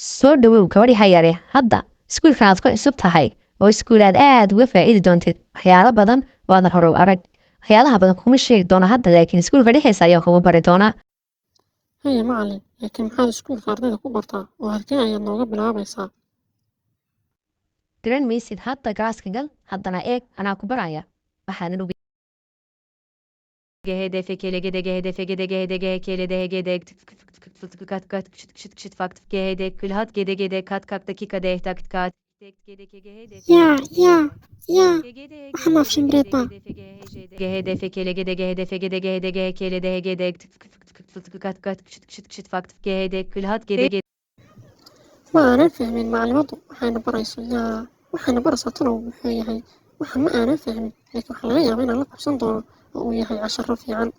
soo dhawow gabadhii hayare hadda iskuulkan aad ku cusub tahay oo iskuulaad aad uga faa'iidi doontid waxyaalo badan oo aadan hore u arag waxyaalaha badan kuma sheegi doona hadda laakiin iskuulka dhexdiisa ayaa kugu bari doonaa haya macalin laakiin maxaad iskuulka ardayda ku bartaa oo halkee ayaad nooga bilaabaysaa garan maysid hadda gaaska gal haddana eeg anaa ku baraya waxaanan ogi yaa waxaan af shimreedbaa ma aanan fahmin maclimadu waxayna barayso yaa waxayna baraysaa talow muxuu yahay waxa ma aanan fahmin laakiin waxaa laga yaabaa inaan la qabsan doono oo uu yahay casharo fiican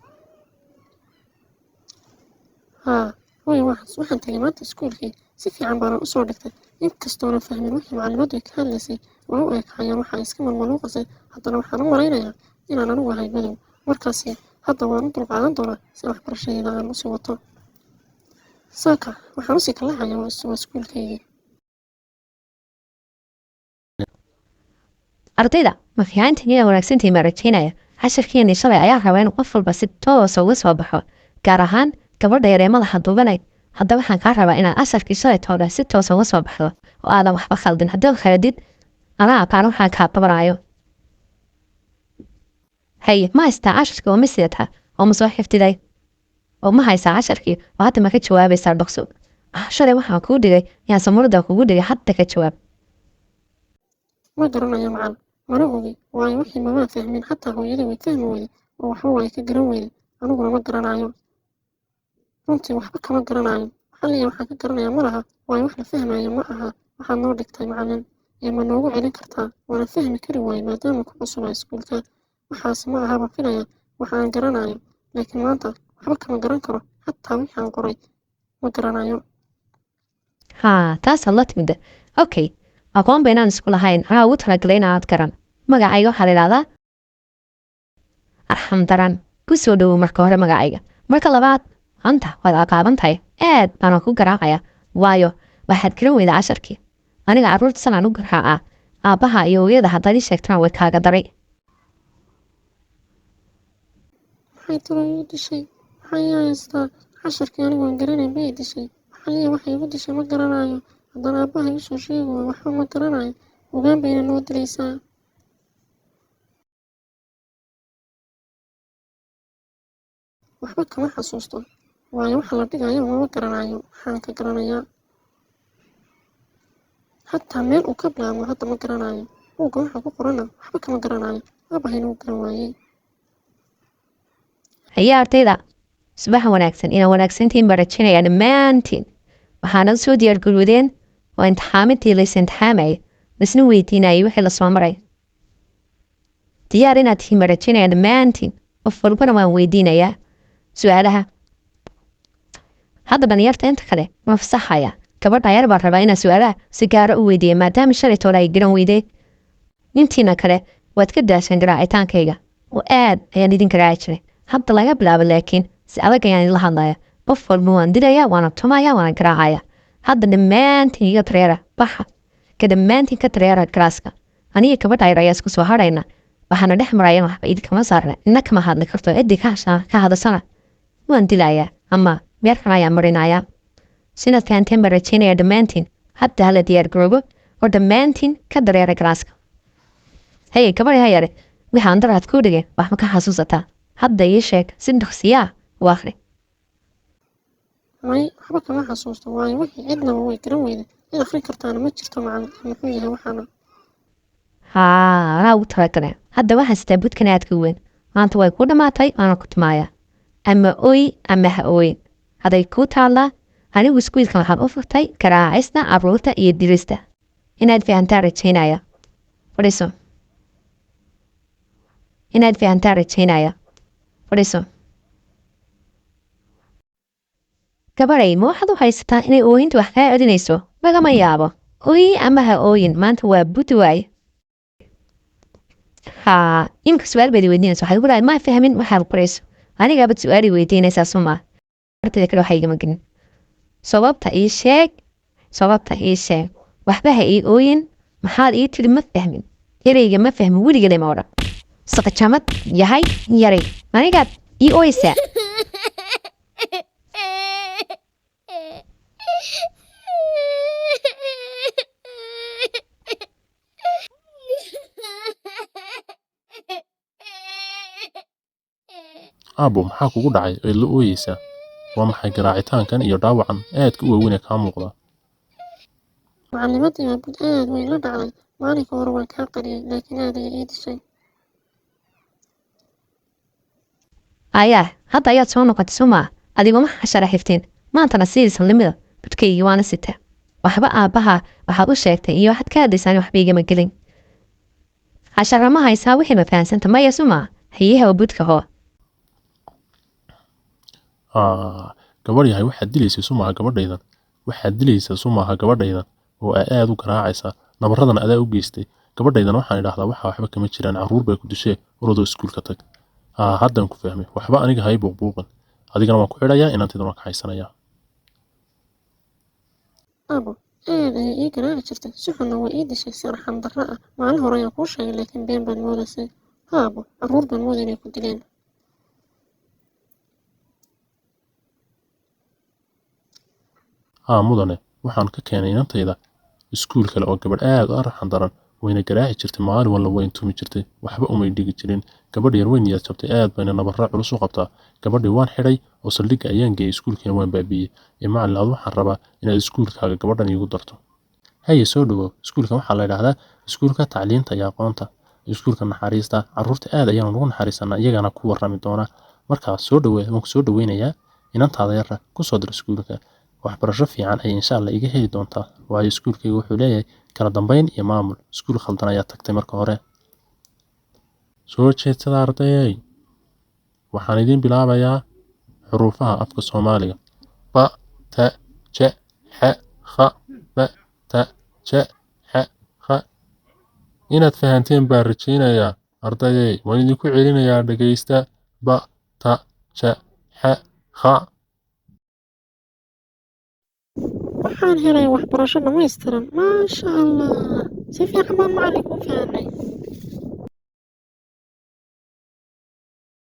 haa way waxaan tagay maanta iskuulkii si fiican baanan usoo dhigtay inkastoonan fahmin wixii maclimadu ay ka hadlaysay waa u eekayaan waxa iska malmaluuqasay haddana waxaan u malaynayaa inaan anigu ahay madow markaasi hadda waan u dulqaadan doonaa si waxbarashadayda aan usii wato saaka waxaan usii kalahayaa waa iskuulkaygii ardayda ma fiicantiin inaa wanaagsantiin ma rajaynaya casharkiini shalay ayaa rabaa in qof walba si toosa uga soo baxo gaar ahaan gabadha yar ee madaxa duubanay hadda waxaan kaa rabaa inaad casharkii shalay toodha si toosa uga soo baxdo oo aadan waxba khaldin haddii khaldid anaa aqaan waxaan kaa babaraayo haye ma haystaa casharkii oo ma sidataa oo ma soo xifdiday oo ma haysaa casharkii oo hadda ma ka jawaabaysaa dhokso shalay waxaan kuu dhigay yaan samurada kugu dhigay hadda ka jawaab ma garanayo macal mana ogi waayo wixii mamaan fahmin xataa hooyadii way fahmi weyday oo waxba way ka garan weyday aniguna ma garanayo runtii waxba kama garanayo xalliya waxaan ka garanayaa ma laha waayo wax la fahmayo ma aha waxaad noo dhigtay macalin ee ma noogu celin kartaa waana fahmi kari waayo maadaama ku cusubaa iskuulka waxaas ma ahaba filaya waxa aan garanayo laakiin maanta waxba kama garan karo xataa wixii aan qoray ma garanayo haa taasaad la timida okay aqoon ba inaan isku lahayn anaa ugu talagalay inaad garan magacayga waxaa la idhahdaa arxam daran ku soo dhowow marka hore magacayga marka labaad hanta waad aqaaban tahay aad baana ku garaacaya waayo waxaad garan weyda casharkii aniga carruurta sanaan u garaacaa aabbaha iyo hooyada haddaad ii sheegtana way kaaga daray maxay talo ii dishay maxay ii haystaa casharkii anigoon garanayn bay dishay xalliya waxay igu dishay ma garanayo haddana aabbaha ii soo sheegayo waxba ma garanayo ogaan bayna noo dilaysaa waxba kama xasuusto waayo waxa la dhigayo mama garanayo waxaan ka garanayaa xataa meel uu ka bilaabo hadda ma garanayo buugga waxa ku qorana waxba kama garanayo aabahayna uu garan waayey haye ardayda subaxa wanaagsan inaa wanaagsantiin baa rajinaya dhammaantiin waxaana soo diyaargarowdeen oo imtixaamintii lays imtixaamayay laisna weydiinayay wixii lasoo maray diyaar inaad tihiin baa rajinaya dhammaantiin qof walbana waan weydiinayaa su-aalaha hadda dhalinyarta inta kale ma fasaxaya gabadha yar baa rabaa inaa su-aalaha si gaara u weydiiya maadaama shalay toole ay garan weydee nintiina kale waad ka daashan garaacitaankayga oo aad ayaan idin garaaci jiray hadda laga bilaabo laakiin si adag ayaan idinla hadlaya qof walba waan dilaya waana tumaya waana garaacaya hadda dhammaantiin iga tareera baxa ka dhammaantiin ka tareera galaaska aniga gabadha yar ayaa isku soo harayna waxaana dhex maraya waxba idinkama saarna ina kama hadli karto cidii ka hadasana waan dilayaa ama meerkan ayaa marinaya sinadkanteen baa rajaynaya dhammaantiin hadda hala diyaar garoobo oo dhammaantiin ka dareera galaaska haye gabadhi hayare waxaan daraad kuu dhigay wax ma ka xasuusataa hadda ii sheeg si dhaqsiyaa u akhri may waxba kama xasuusto waayo wixii cidnaba way garan weyday cid akhrin kartaana ma jirto macalin muxuu yahay waxaana haa anaa ugu talagale hadda waxaa sitaa budkan aadka weyn maanta way ku dhammaatay waana ku tumaaya ama oy ama ha ooyin hadday kuu taallaa anigu iskuulkan waxaan u furtay garaacista carruurta iyo dirista inaad fahantaa rajaynaya fadhiiso inaad fahantaa rajaynaya fadhiiso gabadhay ma waxaad u haysataa inay ooyinta wax kaa odinayso lagama yaabo oy ama ha ooyin maanta waa budi waaye haa imika su-aal baad weydiinaysa waxaad ku dhahay ma fahmin waxaad qorayso anigaabad su-aali weydiinaysaa suma ardayda kale waxaa igama gelin sababta ii sheeg sababta ii sheeg waxba ha ii ooyin maxaad ii tiri ma fahmin ereyga ma fahmin weligale ma odhan saqajamad yahay yaray manigaad ii ooysaa aabbo maxaa kugu dhacay eed la ooyeysaa waa maxay garaacitaankan iyo dhaawacan aadka u waaweyn ee kaa muuqda macallimadii baa bud aad weyn la dhacday maalinka hore waan kaa qariyay laakiin aad ayay ii dishay ayaa hadda ayaad soo noqotay sumaa adiguma xashara xiftiin maantana sidiisan limida budkaygii waana sita waxba aabbaha waxaad u sheegtay iyo waxaad ka hadlaysaan waxba igama gelin xashara ma haysaa wixii ma fahansanta maya sumaa hayiha budka hoo gabadh yahay waxaad dilaysa sumaaha gabadhaydan waxaad dilaysaa sumaaha gabadhaydan oo aad u garaacaysa nabaradana adaa u geystay gabadhaydan waxaan idhaahdaa waxa waxba kama jiraan carruur bay ku dishee orodoo iskuulka tag haddaan ku fahmay waxba aniga hay buuqbuuqan adigana waan ku xidhayaa inantaydana waan ka haysanayaa aabo aad ayay ii garaaci jirtay si xunna waa ii dishay si arxam darro ah maalin hore ayaan kuu sheegay laakiin been baad moodaysay haabo carruur baan mooda inay ku dileen mudane waxaan ka keenay inantayda iskuul kale oo gabadh aad u arxan daran wayna garaaci jirtay maalin walba way intumi jirtay waxba umay dhigi jirin gabadh yar way niyad jabtay aad bayna nabarra culus u qabtaa gabadhii waan xidhay oo saldhigga ayaan geeyey iskuulkiina waan baabiiyey macallin aad waxaan rabaa inaad iskuulkaaga gabadhan iigu darto haye soo dhawow iskuulkan waxaa la idhaahdaa iskuulka tacliinta iyo aqoonta iskuulka naxariista carruurta aad ayaan ugu naxariisanaa iyagana ku warrami doona markaas waan ku soo dhaweynayaa inantaada yarra ku soo dir iskuulka waxbarasho fiican ayay insha allah iga heli doontaa waayo iskuulkayga wuxuu leeyahay kala dambeyn iyo maamul iskuul khaldan ayaa tagtay marka hore soo jeedsada ardayey waxaan idiin bilaabayaa xuruufaha afka soomaaliga ba ta ja xa kha ba ta ja xa kha inaad fahanteen baan rajaynayaa ardayey waan idinku celinayaa dhegaysta ba ta ja xa kha waxaan helay waxbarasho dhammaystiran maasha allah si fiican baan macallinka u fahanay